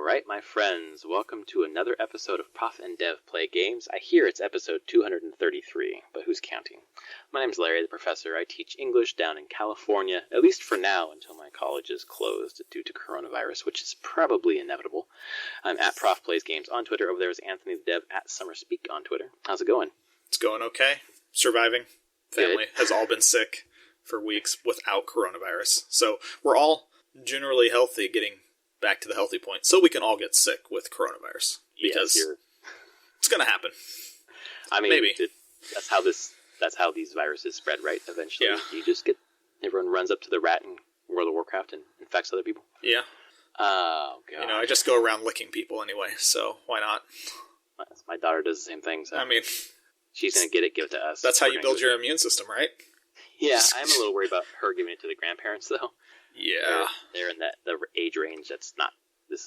right, my friends, welcome to another episode of Prof and Dev Play Games. I hear it's episode 233, but who's counting? My name's Larry, the professor. I teach English down in California, at least for now, until my college is closed due to coronavirus, which is probably inevitable. I'm at Prof Plays Games on Twitter. Over there is Anthony the Dev at SummerSpeak on Twitter. How's it going? It's going okay. Surviving. Family has all been sick for weeks without coronavirus. So we're all generally healthy, getting back to the healthy point, so we can all get sick with coronavirus. Because it's going to happen. I mean, maybe. That's how these viruses spread, right? Eventually, Yeah. You just get, everyone runs up to the rat in World of Warcraft and infects other people. Yeah. Oh, God. You know, I just go around licking people anyway, so why not? My daughter does the same thing, so I mean, she's going to get it, give it to us. that's how you build your immune system, right? Yeah, I'm a little worried about her giving it to the grandparents, though. Yeah. They're in the age range this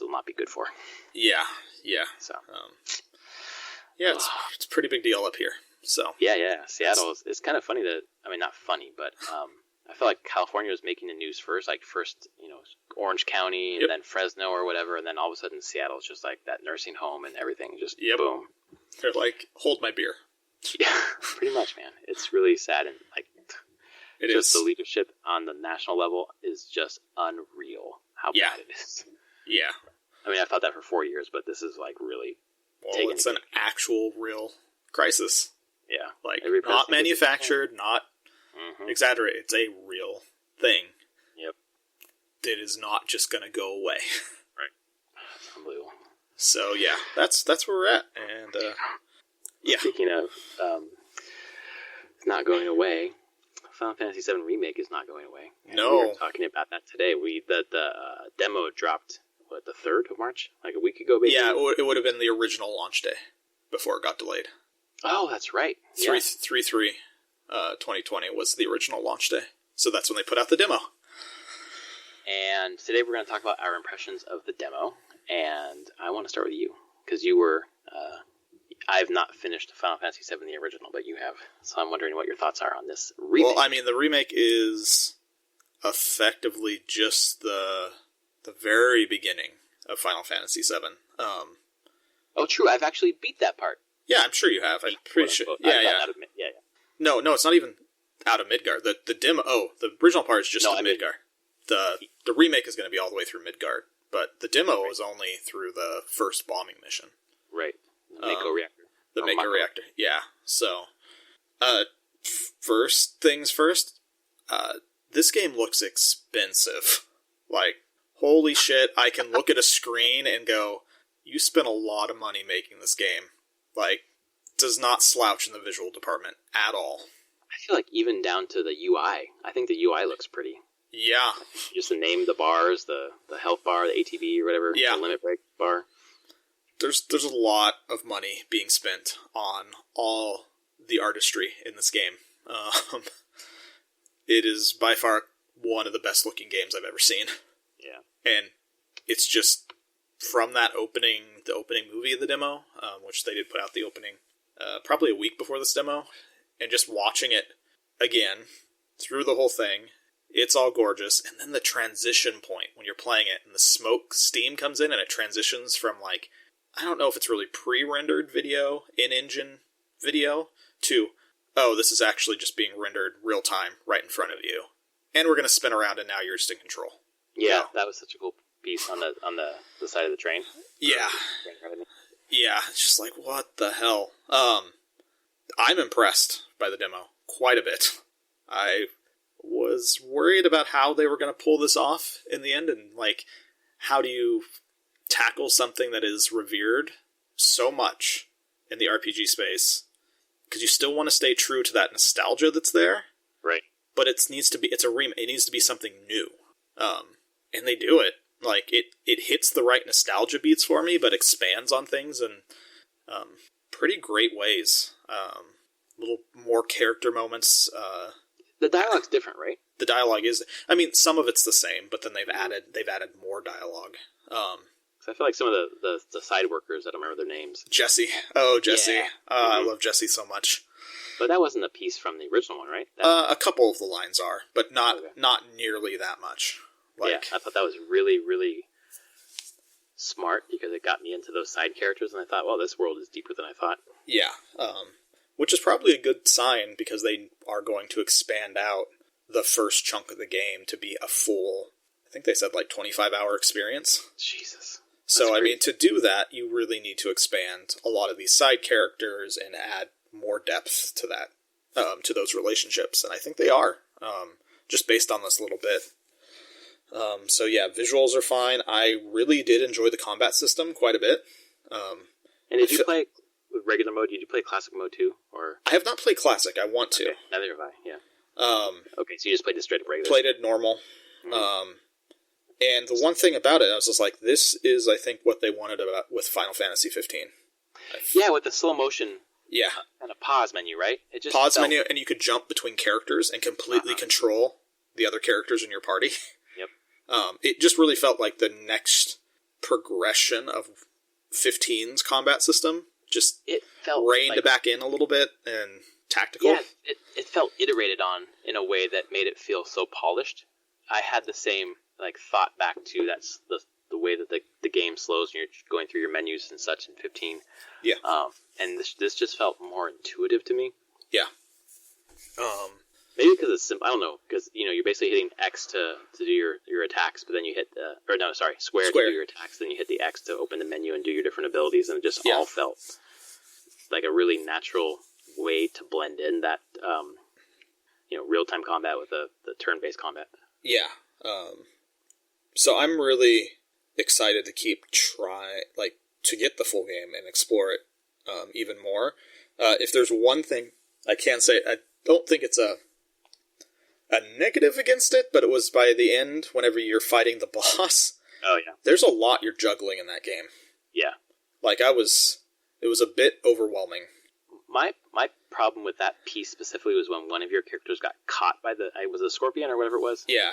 will not be good for. Yeah. So. Yeah, it's a pretty big deal up here. So. Yeah. Seattle it's kind of funny not funny, but I feel like California was making the news first, Orange County and then Fresno or whatever, and then all of a sudden Seattle's just like that nursing home and everything, just boom. They're like, hold my beer. Yeah, pretty much, man. It's really sad, and the leadership on the national level is just unreal. How bad it is. Yeah. I mean, I've thought that for 4 years, but this is really. Well, it's an actual real crisis. Yeah, not manufactured, not exaggerated. It's a real thing. Yep. It is not just going to go away. Right. It's unbelievable. So yeah, that's where we're at, and yeah. Speaking of not going away, Final Fantasy VII Remake is not going away. No. We were talking about that today. The demo dropped, the 3rd of March? Like a week ago, basically? Yeah, it would have been the original launch day before it got delayed. Oh, that's right. 3/3/2020 was the original launch day. So that's when they put out the demo. And today we're going to talk about our impressions of the demo. And I want to start with you, because you were... I have not finished Final Fantasy VII, the original, but you have. So I'm wondering what your thoughts are on this remake. Well, I mean, the remake is effectively just the very beginning of Final Fantasy VII. Oh, true. I've actually beat that part. Yeah, I'm sure you have. I'm pretty sure. Yeah. No, it's not even out of Midgard. The demo. Oh, the original part is just Midgard. The remake is going to be all the way through Midgard, but the demo is only through the first bombing mission. Right. The Mako reactor. The Mako reactor, yeah. So, first things first, this game looks expensive. Like, holy shit, I can look at a screen and go, you spent a lot of money making this game. Like, does not slouch in the visual department at all. I feel like even down to the UI. I think the UI looks pretty. Yeah. Just the name, the bars, the health bar, the ATB or whatever, the limit break bar. There's a lot of money being spent on all the artistry in this game. It is by far one of the best looking games I've ever seen. Yeah. And it's just from the opening movie of the demo, which they did put out the opening probably a week before this demo, and just watching it again through the whole thing, it's all gorgeous. And then the transition point when you're playing it and the steam comes in and it transitions from I don't know if it's really pre-rendered video, in-engine video, to, this is actually just being rendered real-time right in front of you. And we're going to spin around and now you're just in control. Yeah, that was such a cool piece on the side of the train. Yeah. Yeah, it's just like, what the hell? I'm impressed by the demo quite a bit. I was worried about how they were going to pull this off in the end, and how do you tackle something that is revered so much in the RPG space, because you still want to stay true to that nostalgia that's there, right? But it's a remake. It needs to be something new, and they do it. It hits the right nostalgia beats for me, but expands on things in pretty great ways. Little more character moments. The dialogue's different, right? The dialogue is. I mean, some of it's the same, but then they've added more dialogue. I feel like some of the side workers, I don't remember their names. Jesse. Oh, Jesse. Yeah. I love Jesse so much. But that wasn't a piece from the original one, right? A couple of the lines are, but not nearly that much. I thought that was really, really smart because it got me into those side characters, and I thought, well, this world is deeper than I thought. Yeah, which is probably a good sign because they are going to expand out the first chunk of the game to be a full, I think they said like 25-hour experience. Jesus. So, I mean, to do that, you really need to expand a lot of these side characters and add more depth to that, to those relationships. And I think they are, just based on this little bit. So yeah, visuals are fine. I really did enjoy the combat system quite a bit. And did you play with regular mode? Did you play classic mode too? Or I have not played classic. I want to. Okay, neither have I. Yeah. Okay, so you just played the straight up regular. Played it normal. Mm-hmm. And the one thing about it, I was just like, this is, I think, what they wanted about with Final Fantasy 15. Yeah, with the slow motion. Yeah. And a pause menu, right? It just pause menu, and you could jump between characters and completely control the other characters in your party. Yep. It just really felt like the next progression of 15's combat system. Just it felt reined back in a little bit and tactical. Yeah, it felt iterated on in a way that made it feel so polished. I had the same thought back to that's the way that the game slows when you're going through your menus and such in 15. Yeah. And this just felt more intuitive to me. Yeah. Maybe because it's simple. I don't know, because you're basically hitting X to do your attacks, but then you hit square to do your attacks. Then you hit the X to open the menu and do your different abilities, and it just all felt like a really natural way to blend in that real time combat with the turn based combat. Yeah. So I'm really excited to keep to get the full game and explore it even more. If there's one thing I can say, I don't think it's a negative against it, but it was by the end, whenever you're fighting the boss. Oh yeah, there's a lot you're juggling in that game. Yeah, it was a bit overwhelming. My problem with that piece specifically was when one of your characters got caught by was it a scorpion or whatever it was. Yeah.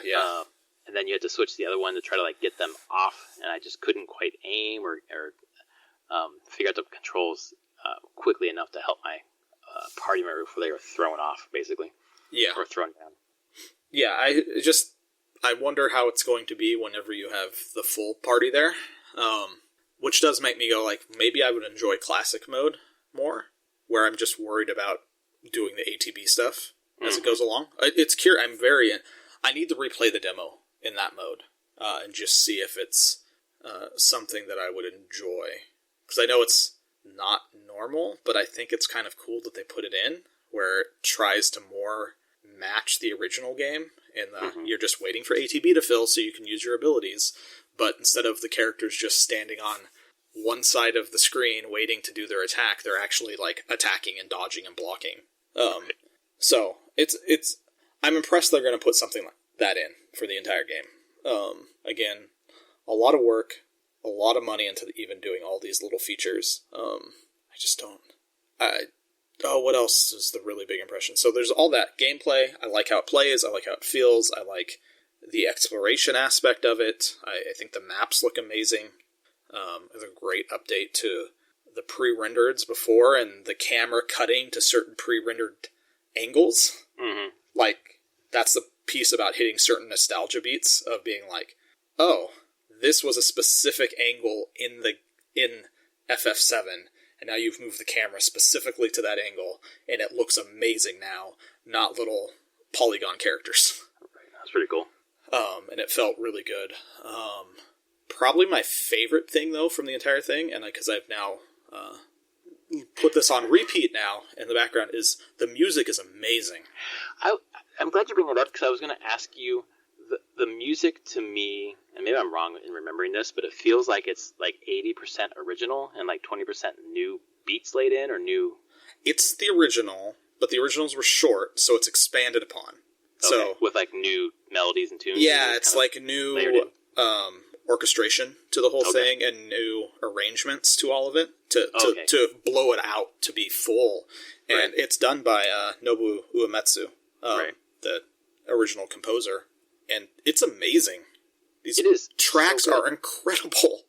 And then you had to switch to the other one to try to get them off, and I just couldn't quite aim or figure out the controls quickly enough to help my party member before they were thrown off, basically. Yeah. Or thrown down. Yeah, I wonder how it's going to be whenever you have the full party there, which does make me go maybe I would enjoy classic mode more, where I'm just worried about doing the ATB stuff as it goes along. I need to replay the demo in that mode and just see if it's something that I would enjoy. Because I know it's not normal, but I think it's kind of cool that they put it in, where it tries to more match the original game, and you're just waiting for ATB to fill so you can use your abilities. But instead of the characters just standing on one side of the screen waiting to do their attack, they're actually attacking and dodging and blocking. So it's I'm impressed they're going to put something like that in for the entire game. Again, a lot of work, a lot of money into even doing all these little features. I just don't. What else is the really big impression? So there's all that gameplay. I like how it plays. I like how it feels. I like the exploration aspect of it. I think the maps look amazing. It's a great update to the pre-rendereds before, and the camera cutting to certain pre-rendered angles. Mm-hmm. That's the piece about hitting certain nostalgia beats of being oh, this was a specific angle in FF7, and now you've moved the camera specifically to that angle, and it looks amazing now, not little polygon characters. That's pretty cool. And it felt really good. Probably my favorite thing, though, from the entire thing, and because I've now put this on repeat now in the background, is the music is amazing. I'm glad you bring it up, because I was going to ask you, the music to me, and maybe I'm wrong in remembering this, but it feels like it's 80% original and 20% new beats laid in, or new... It's the original, but the originals were short, so it's expanded upon. Okay, so with new melodies and tunes? Yeah, it's new orchestration to the whole thing, and new arrangements to all of it, to blow it out to be full. And it's done by Nobuo Uematsu, the original composer. And it's amazing. These tracks are incredible.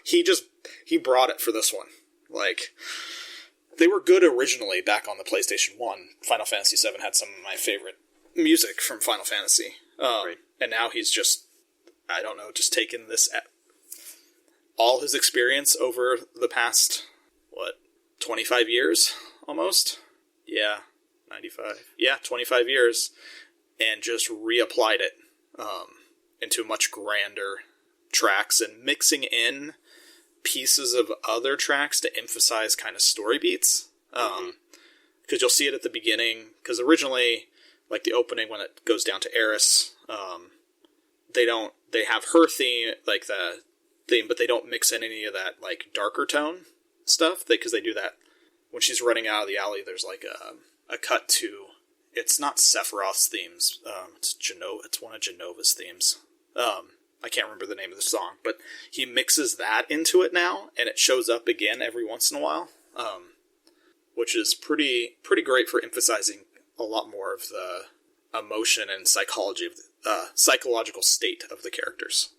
He brought it for this one. They were good originally back on the PlayStation 1. Final Fantasy VII had some of my favorite music from Final Fantasy. And now he's just, I don't know, just taken this all his experience over the past, 25 years, almost? Yeah, 95. Yeah, 25 years, and just reapplied it into much grander tracks and mixing in pieces of other tracks to emphasize kind of story beats. Because you'll see it at the beginning, because originally, like the opening when it goes down to Eris, they have her theme, like the theme, but they don't mix in any of that like darker tone stuff, because they do that when she's running out of the alley. There's like a cut to, it's not Sephiroth's themes, it's one of Genova's themes. I can't remember the name of the song, but he mixes that into it now, and it shows up again every once in a while, which is pretty great for emphasizing a lot more of the emotion and psychology of the psychological state of the characters,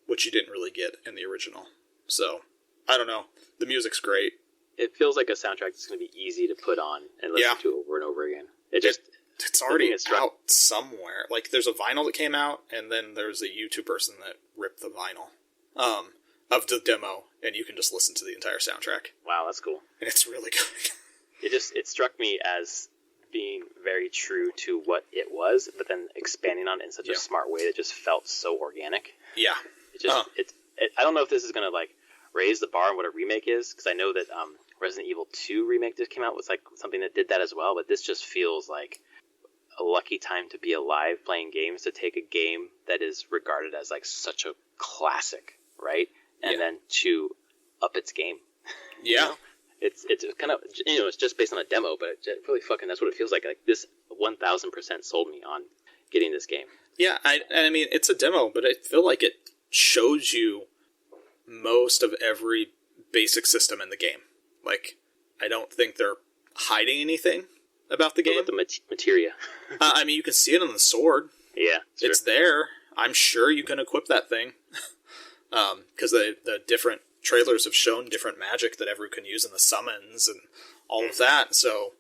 which you didn't really get in the original. So, I don't know. The music's great. It feels like a soundtrack that's going to be easy to put on and listen to over and over again. It's already out somewhere. Like, there's a vinyl that came out, and then there's a YouTube person that ripped the vinyl of the demo, and you can just listen to the entire soundtrack. Wow, that's cool. And it's really good. It struck me as being very true to what it was, but then expanding on it in such a smart way that just felt so organic. Yeah. I don't know if this is going to, like, raise the bar on what a remake is, because I know that Resident Evil 2 remake that came out was like something that did that as well, but this just feels like a lucky time to be alive playing games, to take a game that is regarded as like such a classic, right? And then to up its game. Yeah. You know? It's kind of, it's just based on a demo, but it really fucking, that's what it feels like. Like, this 1000% sold me on getting this game. Yeah, I mean, it's a demo, but I feel like it shows you most of every basic system in the game. Like, I don't think they're hiding anything about the game. What about the materia? I mean, you can see it on the sword. Yeah. It's there. I'm sure you can equip that thing. Because the different trailers have shown different magic that everyone can use in the summons and all of that. So,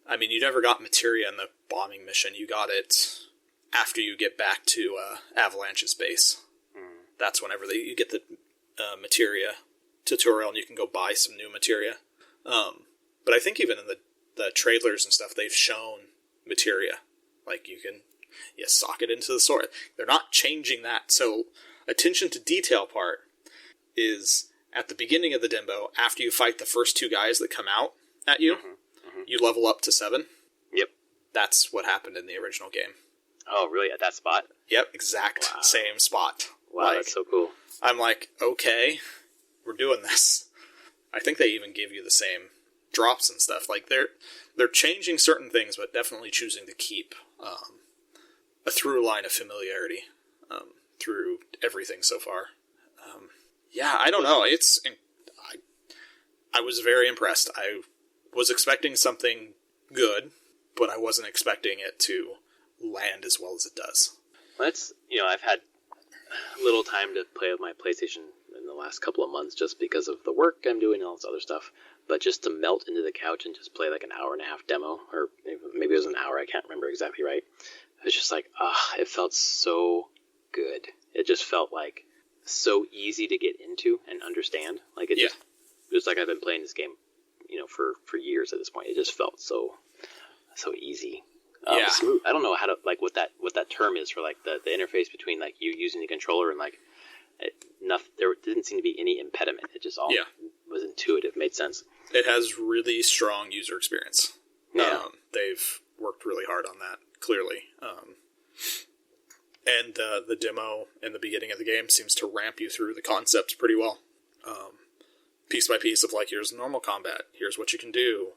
I mean, you never got materia in the bombing mission. You got it after you get back to Avalanche's base. That's whenever you get the materia tutorial, and you can go buy some new materia. But I think even in the trailers and stuff, they've shown materia. Like, you sock it into the sword. They're not changing that. So, attention to detail part is at the beginning of the demo, after you fight the first two guys that come out at you, you level up to 7. Yep. That's what happened in the original game. Oh, really? At that spot? Yep, same spot. Wow, that's so cool. I'm like, okay, we're doing this. I think they even give you the same drops and stuff. Like, they're changing certain things, but definitely choosing to keep a through line of familiarity through everything so far. Yeah, I don't know. I was very impressed. I was expecting something good, but I wasn't expecting it to land as well as it does. Well, I've had little time to play with my PlayStation in the last couple of months just because of the work I'm doing and all this other stuff. But just to melt into the couch and just play like an hour and a half demo, or maybe it was an hour, I can't remember exactly right. It was just like, it felt so good. It just felt like so easy to get into and understand. Like, it was like I've been playing this game, for years at this point. It just felt so easy. Smooth. I don't know how to, like, what that term is for, like, the interface between, like, you using the controller and, like, there didn't seem to be any impediment. It just all was intuitive, made sense. It has really strong user experience. Yeah. They've worked really hard on that, clearly. And the demo in the beginning of the game seems to ramp you through the concepts pretty well. Piece by piece of, like, here's normal combat, here's what you can do,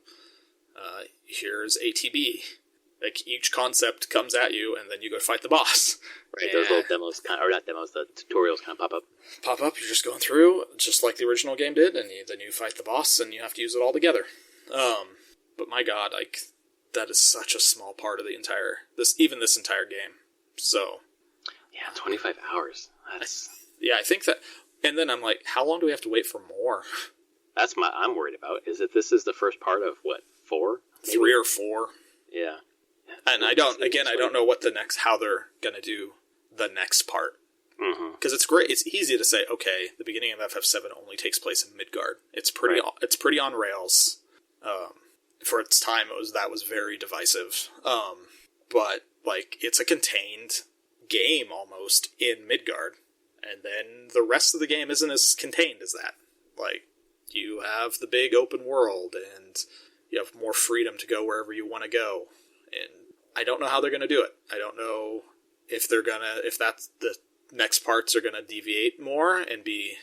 here's ATB. Like, each concept comes at you, and then you go fight the boss. Right, those little demos, or not demos, the tutorials kind of pop up. You're just going through, just like the original game did, and then you fight the boss, and you have to use it all together. But my god, like, that is such a small part of the this entire game. So... Yeah, 25 hours. I think that... And then I'm like, how long do we have to wait for more? That's I'm worried about, is that this is the first part of, 4? Maybe? 3 or 4. Yeah. And I don't know how they're going to do the next part. Because it's great. It's easy to say, okay, the beginning of FF7 only takes place in Midgard. It's pretty. Right. It's pretty on rails. For its time, that was very divisive. But like, it's a contained game almost in Midgard, and then the rest of the game isn't as contained as that. Like, you have the big open world, and you have more freedom to go wherever you want to go. And I don't know how they're going to do it. I don't know if that's the next parts are going to deviate more and be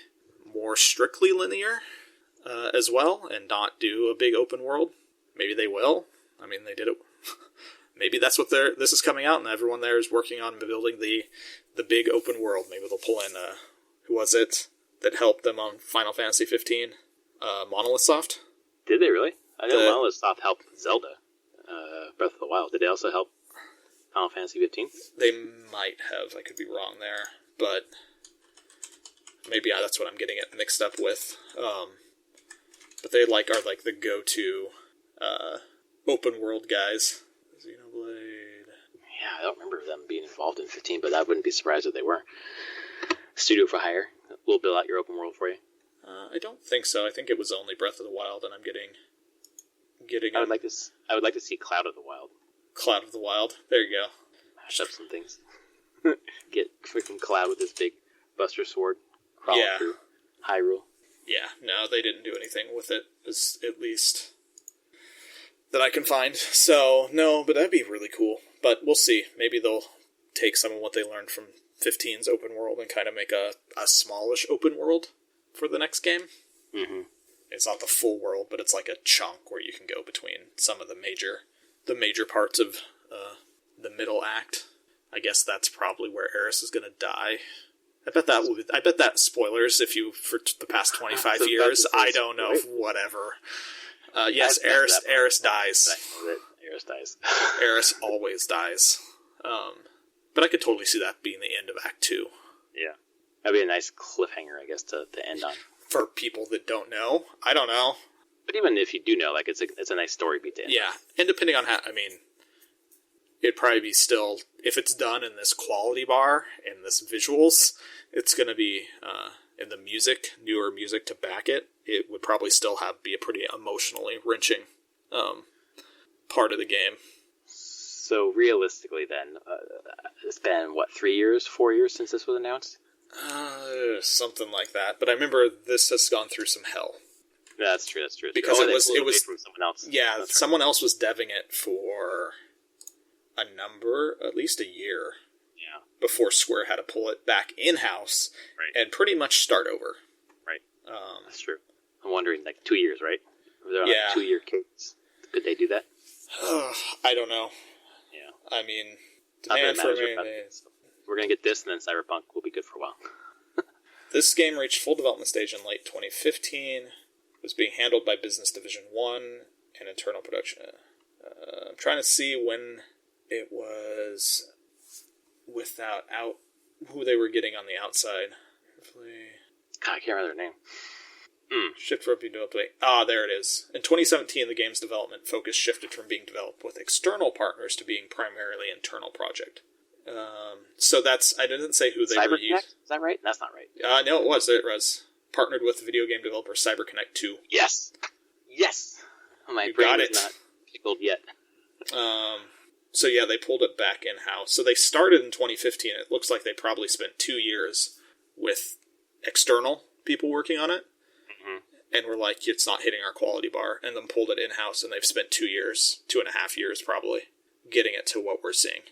more strictly linear as well, and not do a big open world. Maybe they will. I mean, they did it. Maybe that's what this is coming out, and everyone there is working on building the big open world. Maybe they'll pull in, who was it that helped them on Final Fantasy 15? Monolith Soft? Did they really? I know Monolith Soft helped Zelda, Breath of the Wild. Did they also help Final Fantasy 15? They might have. I could be wrong there, but maybe that's what I'm getting it mixed up with. But they are the go-to open world guys. Xenoblade. Yeah, I don't remember them being involved in 15, but I wouldn't be surprised if they were. Studio for hire. We'll build out your open world for you. I don't think so. I think it was only Breath of the Wild, and I'm getting. I would like to see Cloud of the Wild. Cloud of the Wild. There you go. Mash up some things. Get freaking Cloud with his big Buster Sword. Crawl through Hyrule. Yeah, no, they didn't do anything with it, at least that I can find. So, no, but that'd be really cool. But we'll see. Maybe they'll take some of what they learned from 15's open world and kind of make a smallish open world for the next game. Mm-hmm. It's not the full world, but it's like a chunk where you can go between some of the major parts of the middle act. I guess that's probably where Eris is going to die. I bet that spoilers if you for the past 25 years. I don't know. Whatever. Yes, Eris dies. Eris dies. Eris always dies. But I could totally see that being the end of Act 2. Yeah. That'd be a nice cliffhanger, I guess, to end on. For people that don't know. I don't know. But even if you do know, like, it's a nice story beat to end. Yeah. And depending on how, I mean, it'd probably be still, if it's done in this quality bar and this visuals, it's going to be, in the music, newer music to back it, it would probably still be a pretty emotionally wrenching part of the game. So realistically then, it's been, 4 years since this was announced? Something like that. But I remember this has gone through some hell. Yeah, that's true. Because it was from someone else. Yeah, someone else was deving it for at least a year. Yeah. Before Square had to pull it back in-house and pretty much start over. Right. That's true. I'm wondering, 2 years, right? Or they're on a 2-year case. Could they do that? I don't know. Yeah. I mean, demand for me. We're going to get this, and then Cyberpunk will be good for a while. This game reached full development stage in late 2015. It was being handled by Business Division 1 and internal production. I'm trying to see when it was who they were getting on the outside. God, I can't remember their name. Shift for development. There it is. In 2017, the game's development focus shifted from being developed with external partners to being primarily internal project. So I didn't say who they were using. Is that right? That's not right. No, it was. It was partnered with video game developer CyberConnect 2. Yes. My brain is not tickled yet. So yeah, they pulled it back in-house. So they started in 2015. It looks like they probably spent 2 years with external people working on it. Mm-hmm. And were like, it's not hitting our quality bar. And then pulled it in-house, and they've spent 2 years, 2.5 years probably, getting it to what we're seeing.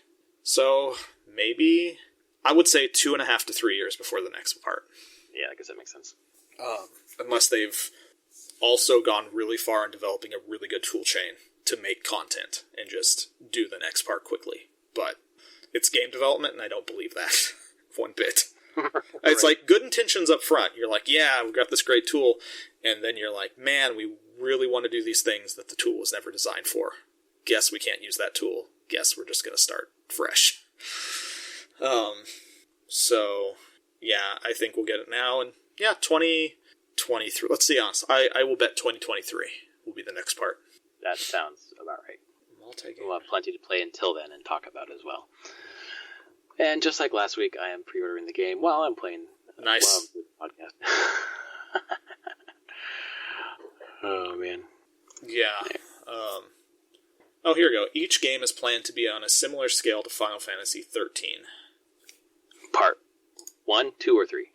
So maybe, I would say 2.5 to 3 years before the next part. Yeah, I guess that makes sense. Unless they've also gone really far in developing a really good tool chain to make content and just do the next part quickly. But it's game development, and I don't believe that one bit. It's like good intentions up front. You're like, yeah, we've got this great tool. And then you're like, man, we really want to do these things that the tool was never designed for. Guess we can't use that tool. Guess we're just going to start fresh. So, yeah, I think we'll get it now. And yeah, 2023. Let's be honest. I will bet 2023 will be the next part. That sounds about right. Multi-game. We'll have plenty to play until then and talk about as well. And just like last week, I am pre-ordering the game while I'm playing. Nice. While I'm doing the podcast. Oh, man. Yeah. Oh, here we go. Each game is planned to be on a similar scale to Final Fantasy 13. Part 1, 2, or 3?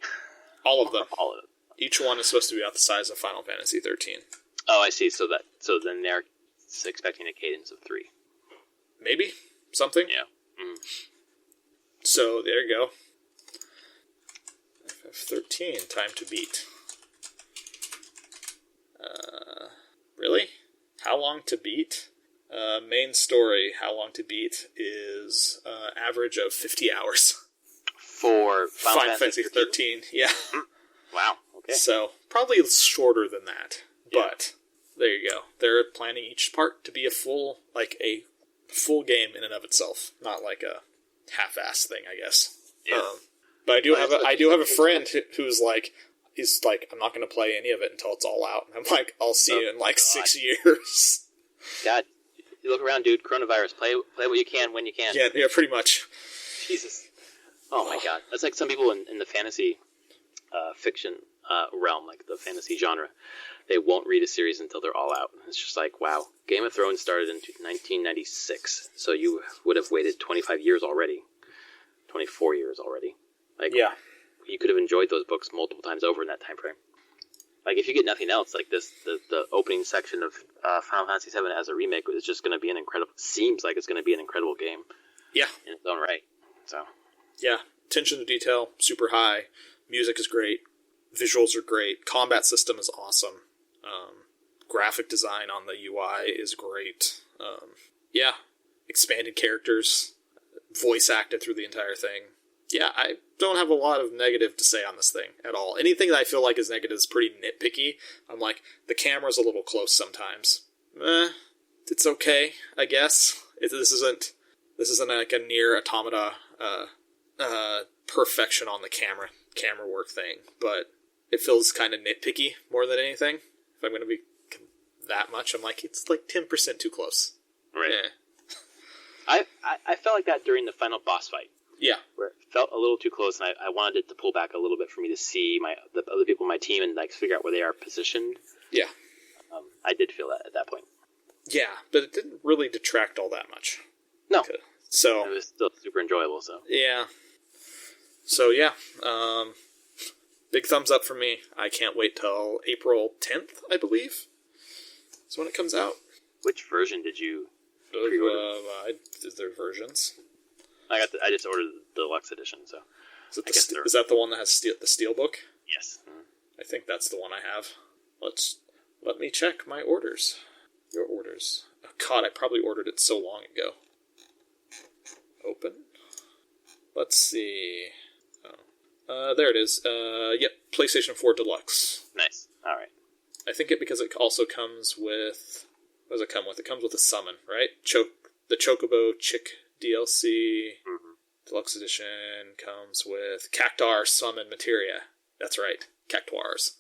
All of them. All of them. Each one is supposed to be about the size of Final Fantasy 13. Oh, I see. So then they're expecting a cadence of 3. Maybe? Something? Yeah. Mm. So, there you go. FF13, time to beat. Really? How long to beat? Main story, how long to beat, is average of 50 hours. For Final Fantasy 13, yeah. Wow, okay. So, probably shorter than that. Yeah. But, there you go. They're planning each part to be a full game in and of itself. Not like a half-assed thing, I guess. Yeah. But I do have a friend who's like, he's like, I'm not going to play any of it until it's all out. And I'm like, I'll see you in 6 years. God, you look around, dude. Coronavirus. Play what you can when you can. Yeah, pretty much. Jesus. Oh my God, that's like some people in the fantasy fiction realm, like the fantasy genre. They won't read a series until they're all out. It's just like, wow. Game of Thrones started in 1996, so you would have waited 25 years already. 24 years already. Like, yeah. You could have enjoyed those books multiple times over in that time frame. Like, if you get nothing else, like this, the opening section of Final Fantasy VII as a remake is just going to be seems like it's going to be an incredible game. Yeah. In its own right. So. Yeah. Attention to detail, super high. Music is great. Visuals are great. Combat system is awesome. Graphic design on the UI is great. Yeah. Expanded characters. Voice acted through the entire thing. Yeah, I don't have a lot of negative to say on this thing at all. Anything that I feel like is negative is pretty nitpicky. I'm like, the camera's a little close sometimes. It's okay, I guess. This isn't like a near automata perfection on the camera work thing, but it feels kind of nitpicky more than anything. If I'm going to be that much, I'm like, it's like 10% too close. Right. I felt like that during the final boss fight. Yeah. Where it felt a little too close, and I wanted it to pull back a little bit for me to see the other people in my team and like figure out where they are positioned. Yeah. I did feel that at that point. Yeah, but it didn't really detract all that much. No. So it was still super enjoyable. So yeah. So yeah, big thumbs up from me. I can't wait till April 10th, I believe. Is when it comes out. Which version did you pre-order? Their versions. I just ordered the deluxe edition. So is that the one that has the steelbook? Yes. Mm-hmm. I think that's the one I have. Let me check my orders. Your orders. Oh, God, I probably ordered it so long ago. Open. Let's see. Oh. There it is. Yep, PlayStation 4 Deluxe. Nice. All right. I think because it also comes with... What does it come with? It comes with a summon, right? The Chocobo Chick DLC. Mm-hmm. Deluxe Edition comes with Cactuar Summon Materia. That's right. Cactuars.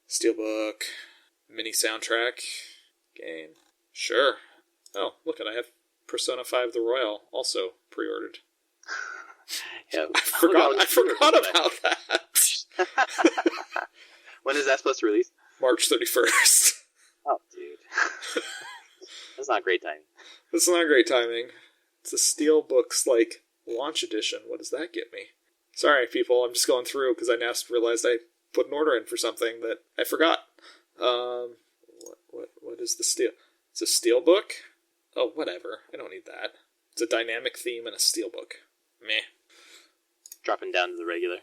Steelbook. Mini soundtrack. Game. Sure. Oh, look, I have Persona 5 The Royal also pre-ordered. Yeah, I forgot about that. When is that supposed to release? March 31st. Oh, dude. That's not great timing. That's not great timing. It's a Steelbook's, launch edition. What does that get me? Sorry, people. I'm just going through because I now realized I put an order in for something that I forgot. What is the steel? It's a Steelbook? Oh, whatever. I don't need that. It's a dynamic theme and a Steelbook. Meh. Dropping down to the regular.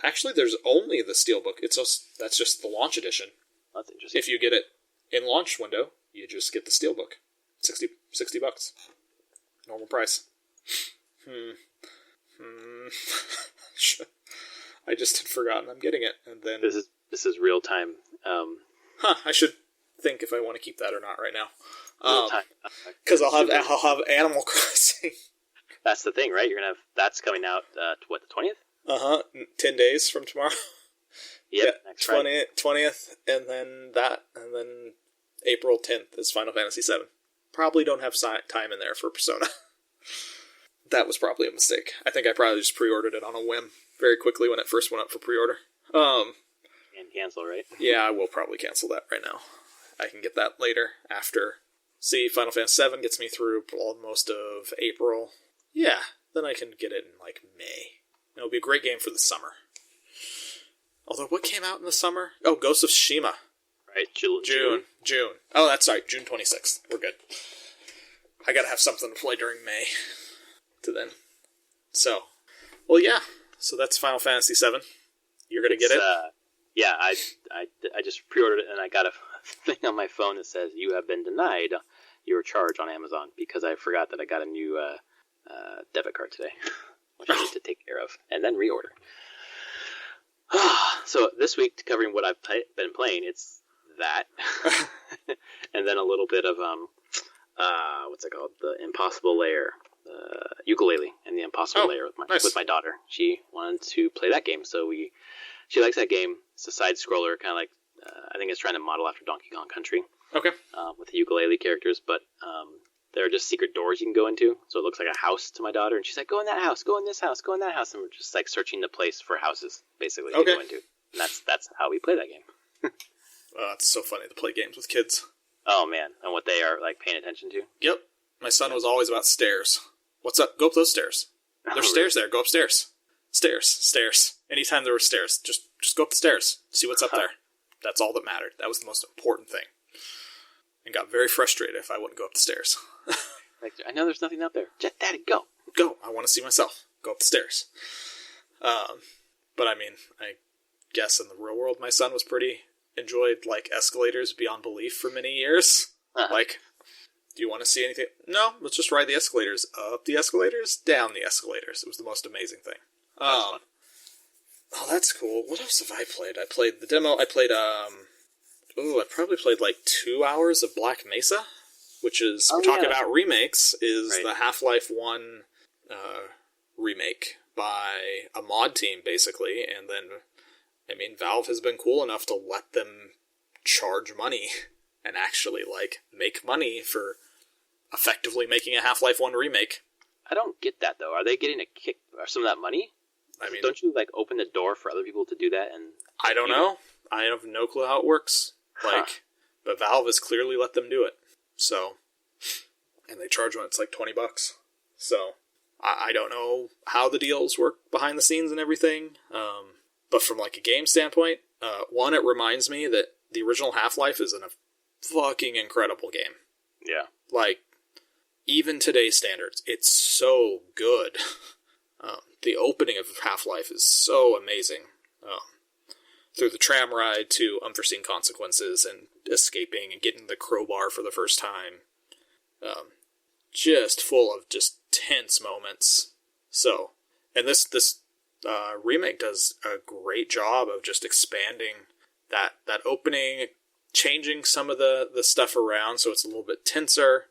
Actually, there's only the Steelbook. That's just the launch edition. That's interesting. If you get it in launch window, you just get the Steelbook. $60. Normal price. I just had forgotten I'm getting it, and then this is real time. I should think if I want to keep that or not right now. Real time. Because I'll have Animal Crossing. That's the thing, right? You're gonna have that's coming out. The 20th? 10 days from tomorrow. Yep. Yeah, Next Friday. 20th, and then April 10th is Final Fantasy VII. Probably don't have time in there for Persona. That was probably a mistake. I think I probably just pre-ordered it on a whim very quickly when it first went up for pre-order. And cancel, right? Yeah, I will probably cancel that right now. I can get that later after. See, Final Fantasy VII gets me through most of April. Yeah, then I can get it in, like, May. It'll be a great game for the summer. Although, what came out in the summer? Oh, Ghost of Tsushima. Right, June. Oh, that's right, June 26th. We're good. I gotta have something to play during May. To then. So, well, yeah. So that's Final Fantasy VII. You're gonna get it? Yeah, I just pre-ordered it, and I got a thing on my phone that says, you have been denied your charge on Amazon, because I forgot that I got a new debit card today, which I need to take care of, and then reorder. So this week, covering what I've been playing, it's that, and then a little bit of, what's it called? The Impossible Lair. Ukulele and the Impossible Lair with my daughter. She wanted to play that game, so she likes that game. It's a side scroller, kind of like I think it's trying to model after Donkey Kong Country. Okay. With the ukulele characters, but there are just secret doors you can go into, so it looks like a house to my daughter, and she's like, "Go in that house, go in this house, go in that house," and we're just like searching the place for houses, basically, to go into. And that's how we play that game. It's so funny to play games with kids. Oh man, and what they are like paying attention to. Yep. My son was always about stairs. What's up? Go up those stairs. There's stairs there. Go upstairs. Stairs. Anytime there were stairs, just go up the stairs. See what's up there. That's all that mattered. That was the most important thing. And got very frustrated if I wouldn't go up the stairs. Like, I know there's nothing up there. Just Daddy, go. Go. I want to see myself. Go up the stairs. But I mean, I guess in the real world, my son enjoyed like escalators beyond belief for many years. Like, do you want to see anything? No, let's just ride the escalators. Up the escalators, down the escalators. It was the most amazing thing. Oh, that's cool. What else have I played? I played the demo. I played, I probably played like 2 hours of Black Mesa, which is, we're talking about remakes, is the Half-Life 1 remake by a mod team, basically. And then, I mean, Valve has been cool enough to let them charge money and actually, like, make money for effectively making a Half-Life 1 remake. I don't get that, though. Are they getting a kick or some of that money? I mean, don't you, like, open the door for other people to do that? And I don't know. I have no clue how it works. Like, but Valve has clearly let them do it. So, and they charge when it's like $20. So, I don't know how the deals work behind the scenes and everything. But from, like, a game standpoint, one, it reminds me that the original Half-Life is a fucking incredible game. Yeah. Like, even today's standards, it's so good. The opening of Half-Life is so amazing. Through the tram ride to unforeseen consequences and escaping and getting the crowbar for the first time. Just full of just tense moments. So, and this remake does a great job of just expanding that opening, changing some of the stuff around so it's a little bit tenser,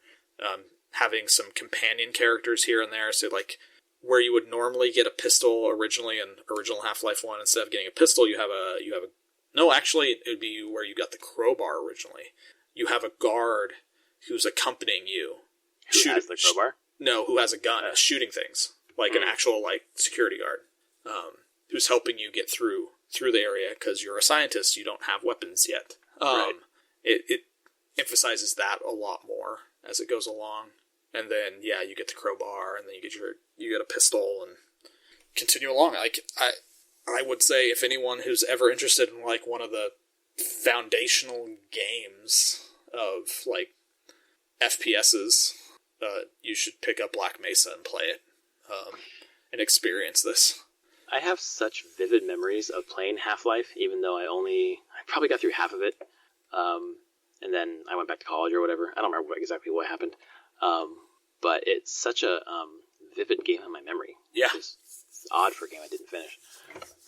having some companion characters here and there. So, like, where you would normally get a pistol originally in original Half-Life 1, instead of getting a pistol, no, actually, it would be where you got the crowbar originally. You have a guard who's accompanying you. Who has the crowbar? No, who has a gun, shooting things. Like an actual, like, security guard. Who's helping you get through the area, because you're a scientist, you don't have weapons yet. Right. It emphasizes that a lot more as it goes along. And then, yeah, you get the crowbar, and then you get a pistol, and continue along. Like, I would say if anyone who's ever interested in, like, one of the foundational games of, like, FPSs, you should pick up Black Mesa and play it, and experience this. I have such vivid memories of playing Half-Life, even though I probably got through half of it, and then I went back to college or whatever. I don't remember exactly what happened. But it's such a vivid game in my memory. Yeah. It's odd for a game I didn't finish.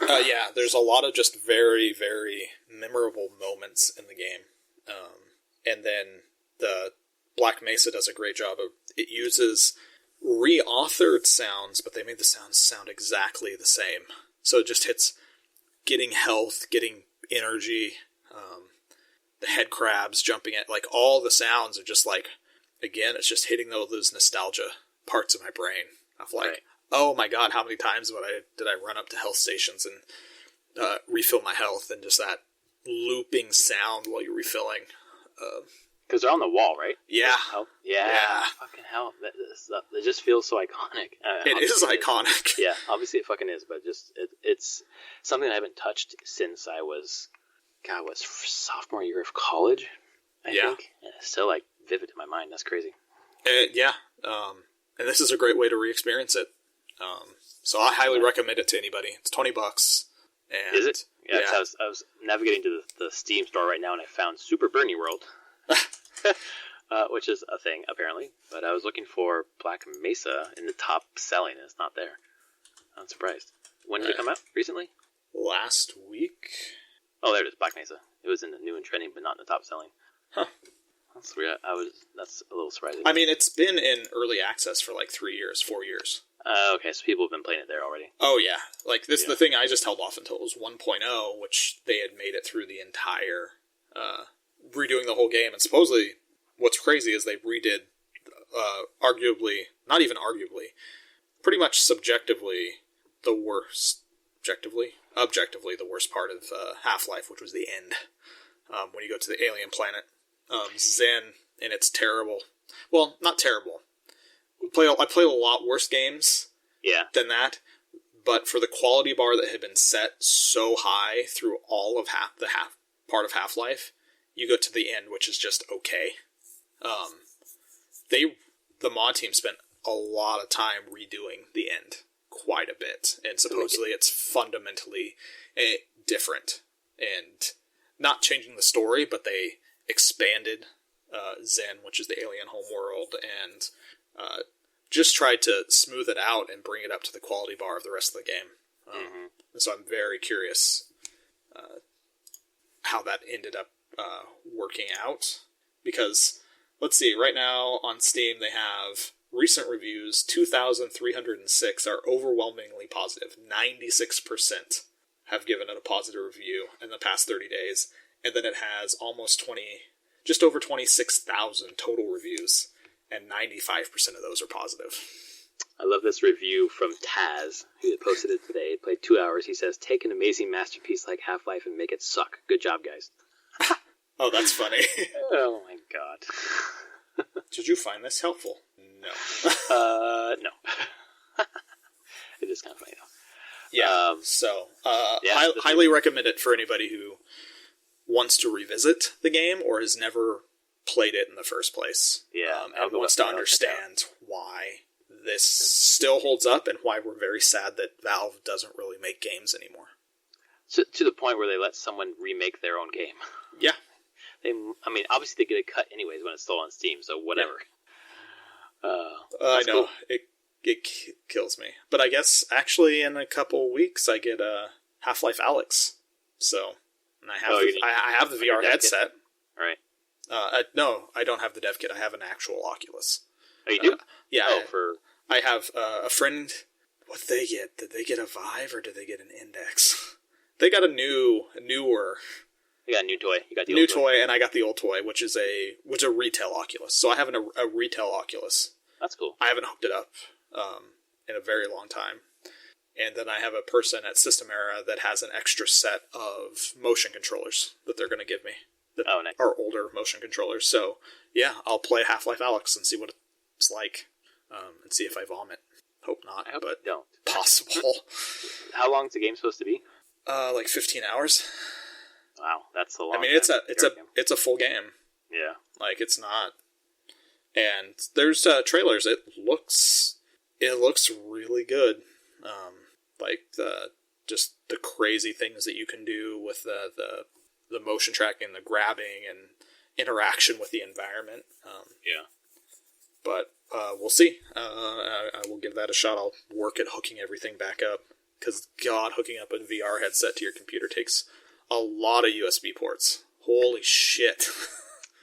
Yeah, there's a lot of just very, very memorable moments in the game. And then the Black Mesa does a great job of, it uses reauthored sounds, but they made the sounds sound exactly the same. So it just hits getting health, getting energy, the head crabs jumping at, like, all the sounds are just like, again, it's just hitting those nostalgia parts of my brain of like, Right. oh my god, how many times did I run up to health stations and refill my health, and just that looping sound while you're refilling. Because they're on the wall, right? Yeah. Yeah. Fucking hell. It just feels so iconic. It is iconic. Yeah, obviously it fucking is, but just it's something I haven't touched since I was sophomore year of college, I think. And it's still like vivid in my mind. That's crazy. Yeah. And this is a great way to re-experience it. So I highly recommend it to anybody. It's $20. And is it? Yeah. I was navigating to the Steam store right now, and I found Super Bernie World. Which is a thing, apparently. But I was looking for Black Mesa in the top selling, and it's not there. I'm surprised. When did it come out? Recently? Last week? Oh, there it is, Black Mesa. It was in the new and trending, but not in the top selling. Huh. That's weird. That's a little surprising. I mean, it's been in early access for like 4 years. Okay, so people have been playing it there already. Oh, yeah. Like, this the thing I just held off until it was 1.0, which they had made it through the entire... redoing the whole game, and supposedly what's crazy is they redid arguably, not even arguably, pretty much objectively the worst part of Half-Life, which was the end. When you go to the alien planet, Zen, and it's terrible. Well, not terrible. I played a lot worse games than that, but for the quality bar that had been set so high through all of part of Half-Life, you go to the end, which is just okay. The mod team spent a lot of time redoing the end, quite a bit, and supposedly it's fundamentally different, and not changing the story, but they expanded Zen, which is the alien homeworld, and just tried to smooth it out and bring it up to the quality bar of the rest of the game. So I'm very curious how that ended up working out, because let's see, right now on Steam they have recent reviews 2,306 are overwhelmingly positive. 96% have given it a positive review in the past 30 days, and then it has just over 26,000 total reviews, and 95% of those are positive. I love this review from Taz, who posted it today. He played 2 hours. He says, "Take an amazing masterpiece like Half-Life and make it suck. Good job, guys." Oh, that's funny. Oh my god. Did you find this helpful? No. No. It is kind of funny though. Yeah. Highly recommend it for anybody who wants to revisit the game or has never played it in the first place. Yeah. And wants to understand why this still holds up and why we're very sad that Valve doesn't really make games anymore. To the point where they let someone remake their own game. Yeah. Obviously they get a cut anyways when it's still on Steam, so whatever. I know. Cool. It kills me. But I guess, actually, in a couple weeks, I get Half-Life Alyx. So, and I have the VR headset. Right. No, I don't have the dev kit. I have an actual Oculus. Oh, you do? Yeah. I have a friend. What did they get? Did they get a Vive or did they get an Index? They got a newer. You got a new toy. You got the new toy, and I got the old toy, which is a retail Oculus. So I have a retail Oculus. That's cool. I haven't hooked it up in a very long time. And then I have a person at System Era that has an extra set of motion controllers that they're going to give me. Nice. Are older motion controllers. So, yeah, I'll play Half-Life Alyx and see what it's like. And see if I vomit. Hope not, I hope but you don't. Possible. How long is the game supposed to be? Like 15 hours. Wow, that's a long. I mean, it's a full game. Yeah, like it's not. And there's trailers. It looks really good. Like just the crazy things that you can do with the motion tracking, the grabbing, and interaction with the environment. Yeah. But we'll see. I will give that a shot. I'll work at hooking everything back up. Because, God, hooking up a VR headset to your computer takes a lot of USB ports. Holy shit.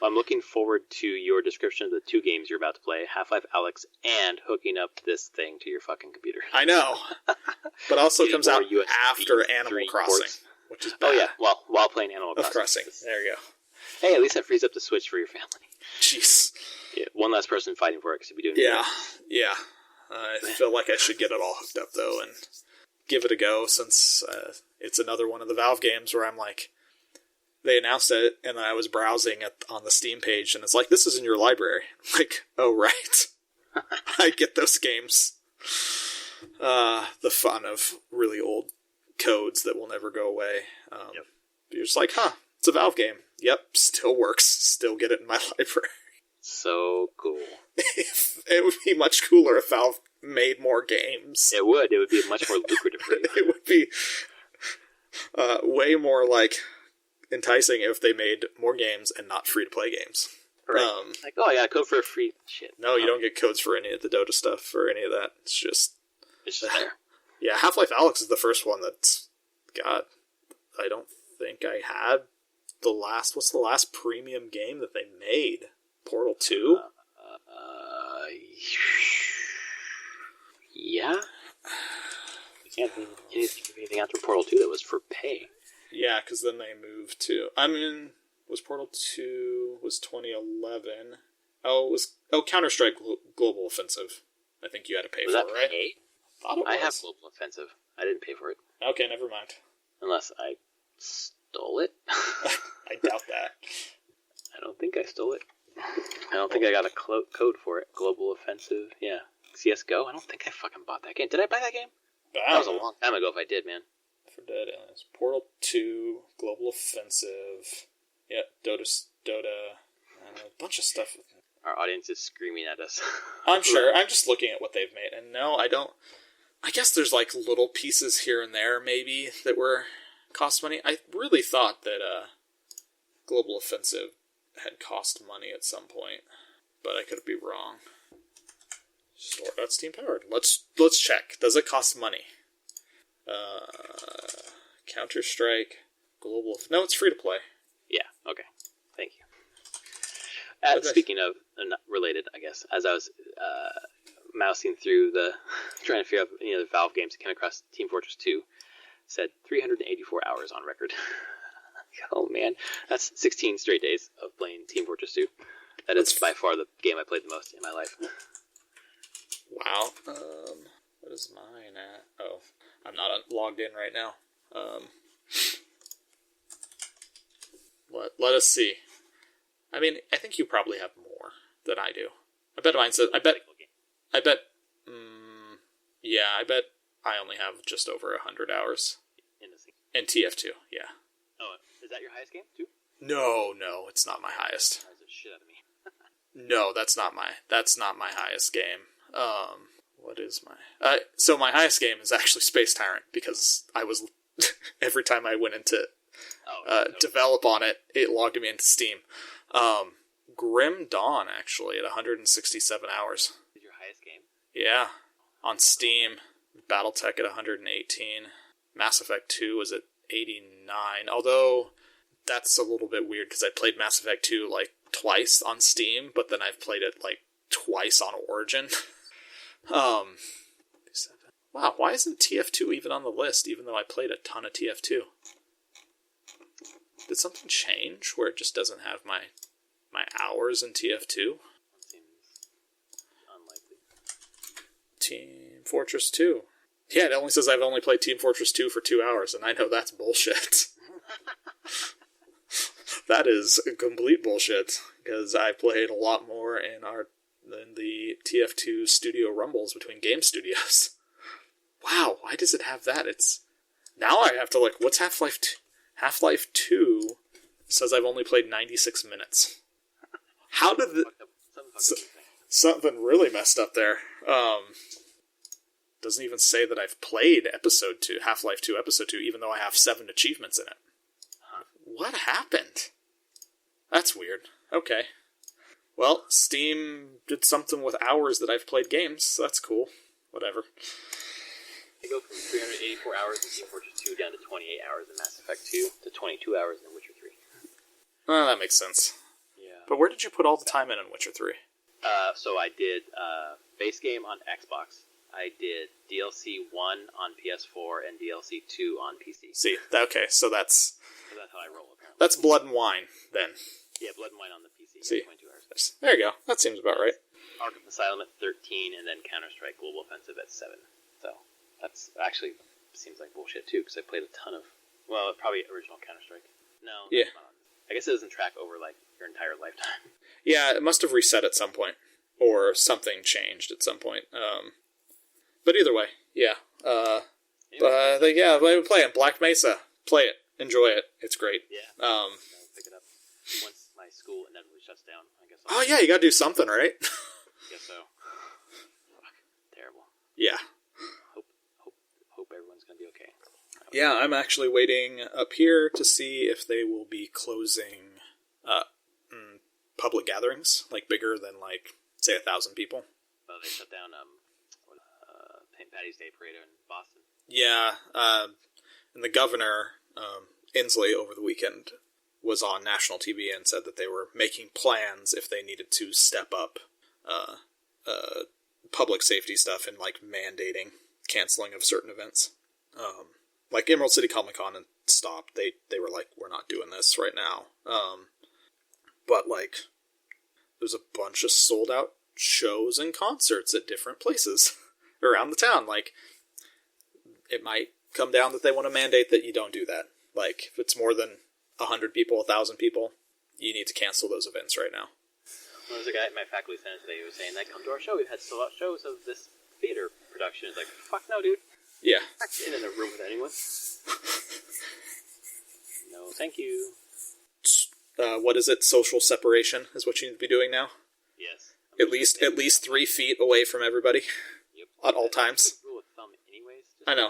I'm looking forward to your description of the two games you're about to play, Half-Life Alyx and hooking up this thing to your fucking computer. I know. But also comes out after Animal Crossing, ports. Which is bad. Oh, yeah. While playing Animal Crossing. There you go. Hey, at least that frees up the Switch for your family. Jeez. Yeah, one less person fighting for it because you'll be doing it. Yeah. I feel like I should get it all hooked up, though, and give it a go, since it's another one of the Valve games where I'm like, they announced it, and I was browsing on the Steam page, and it's like, this is in your library. I'm like, oh, right. I get those games. The fun of really old codes that will never go away. Yep. You're just like, it's a Valve game. Yep, still works. Still get it in my library. So cool. It would be much cooler if Valve made more games. It would. It would be much more lucrative for you. It would be way more like enticing if they made more games and not free-to-play games. Right. Like, oh, I got a code for a free shit. No, you don't get codes for any of the Dota stuff or any of that. It's just there. Yeah, Half-Life Alyx is the first one that's... God, I don't think I had what's the last premium game that they made? Portal 2? Yeah. I can't think of anything after Portal 2 that was for pay. Yeah, because then they moved to... was Portal 2... was 2011... Counter-Strike Global Offensive. I think you had to pay was for that it, right? Pay? Thought it was. I have Global Offensive. I didn't pay for it. Okay, never mind. Unless I stole it. I doubt that. I don't think I stole it. I don't think I got a code for it. Global Offensive, yeah. CSGO? I don't think I fucking bought that game. Did I buy that game? That was a long time ago if I did, man. For Dead Aliens. Portal 2, Global Offensive, yeah, Dota, and a bunch of stuff. Our audience is screaming at us. I'm sure. I'm just looking at what they've made, and no, I don't... I guess there's like little pieces here and there, maybe, that were cost money. I really thought that Global Offensive had cost money at some point, but I could be wrong. Store Steam powered. Let's check. Does it cost money? Counter-Strike, Global... No, it's free to play. Yeah, okay. Thank you. Speaking of, not related, I guess, as I was mousing through trying to figure out the Valve games, I came across Team Fortress 2, said 384 hours on record. Oh man, that's 16 straight days of playing Team Fortress 2. That is by far the game I played the most in my life. Wow. What is mine at? Oh, I'm not logged in right now. Let us see. I mean, I think you probably have more than I do. I bet mine says... yeah, I bet I only have just over 100 hours. In TF2, yeah. Oh, is that your highest game, too? No, it's not my highest. That the shit out of me. No, that's not my highest game. What is my... so my highest game is actually Space Tyrant, because I was... every time I went into develop on it, it logged me into Steam. Grim Dawn, actually, at 167 hours. Is your highest game? Yeah. On Steam. Battletech at 118. Mass Effect 2 was at 89. Although, that's a little bit weird, because I played Mass Effect 2, like, twice on Steam, but then I've played it, like, twice on Origin. Wow, why isn't TF2 even on the list, even though I played a ton of TF2? Did something change where it just doesn't have my hours in TF2? Seems unlikely. Team Fortress 2. Yeah, it only says I've only played Team Fortress 2 for 2 hours, and I know that's bullshit. That is complete bullshit, because I played a lot more than the TF2 studio rumbles between game studios. Wow, why does it have that? Now I have to look, what's Half-Life 2? Half-Life 2 says I've only played 96 minutes. How did something really messed up there. Doesn't even say that I've played Episode 2, Half-Life 2 Episode 2, even though I have 7 achievements in it. What happened? That's weird. Okay. Well, Steam did something with hours that I've played games, so that's cool. Whatever. They go from 384 hours in Team Fortress 2 down to 28 hours in Mass Effect 2 to 22 hours in Witcher 3. Well, that makes sense. Yeah. But where did you put all the time in Witcher 3? So I did base game on Xbox. I did DLC 1 on PS4 and DLC 2 on PC. See, okay, so that's how I roll, apparently. That's Blood and Wine, then. Yeah, Blood and Wine on the PC. See, 22 hours. there you go. That seems about right. Arkham Asylum at 13, and then Counter-Strike Global Offensive at 7. So that's actually seems like bullshit too, because I played a ton of, well, probably original Counter-Strike. No. Yeah. I guess it doesn't track over like your entire lifetime. Yeah, it must have reset at some point, or something changed at some point. But either way, yeah. Yeah, play it. Black Mesa. Play it. Enjoy it. It's great. Yeah. I'll pick it up once my school inevitably shuts down. I guess. Oh yeah, you gotta do something, right? Guess so. Fuck. Terrible. Yeah. Hope everyone's gonna be okay. Yeah, I'm actually waiting up here to see if they will be closing public gatherings, like bigger than like say 1,000 people. Well, they shut down St. Patty's Day parade in Boston. Yeah, and the governor, Inslee, over the weekend was on national TV and said that they were making plans if they needed to step up public safety stuff and like mandating canceling of certain events. Like Emerald City Comic Con stopped. They were like, we're not doing this right now. But like, there's a bunch of sold out shows and concerts at different places around the town. Like, it might come down that they want to mandate that you don't do that. Like, if it's more than 100 people, 1,000 people, you need to cancel those events right now. Well, there's a guy at my faculty center today who was saying that, come to our show, we've had sold out shows of this theater production. It's like, fuck no, dude. Yeah. I'm not in a room with anyone. No, thank you. What is it? Social separation is what you need to be doing now? Yes. At least 3 feet away from everybody. Yep. At all times. Rule of thumb anyways. I know.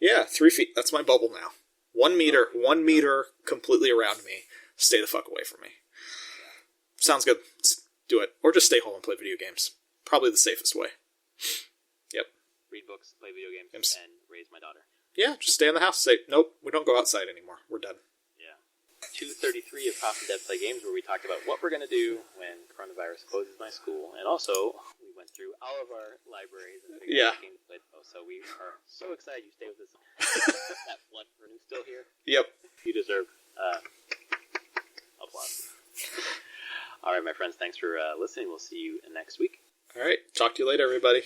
Yeah, 3 feet. That's my bubble now. 1 meter. 1 meter completely around me. Stay the fuck away from me. Sounds good. Let's do it. Or just stay home and play video games. Probably the safest way. Yep. Read books, play video games, and raise my daughter. Yeah, just stay in the house. Say, nope, we don't go outside anymore. We're done. Yeah. 233 of Prof and Dev Play Games, where we talked about what we're going to do when coronavirus closes my school. And also, we went through all of our libraries and figured out what games to play. So we are so excited you stay with us. That blood burning still here. Yep. You deserve applause. All right, my friends, thanks for listening. We'll see you next week. All right. Talk to you later, everybody.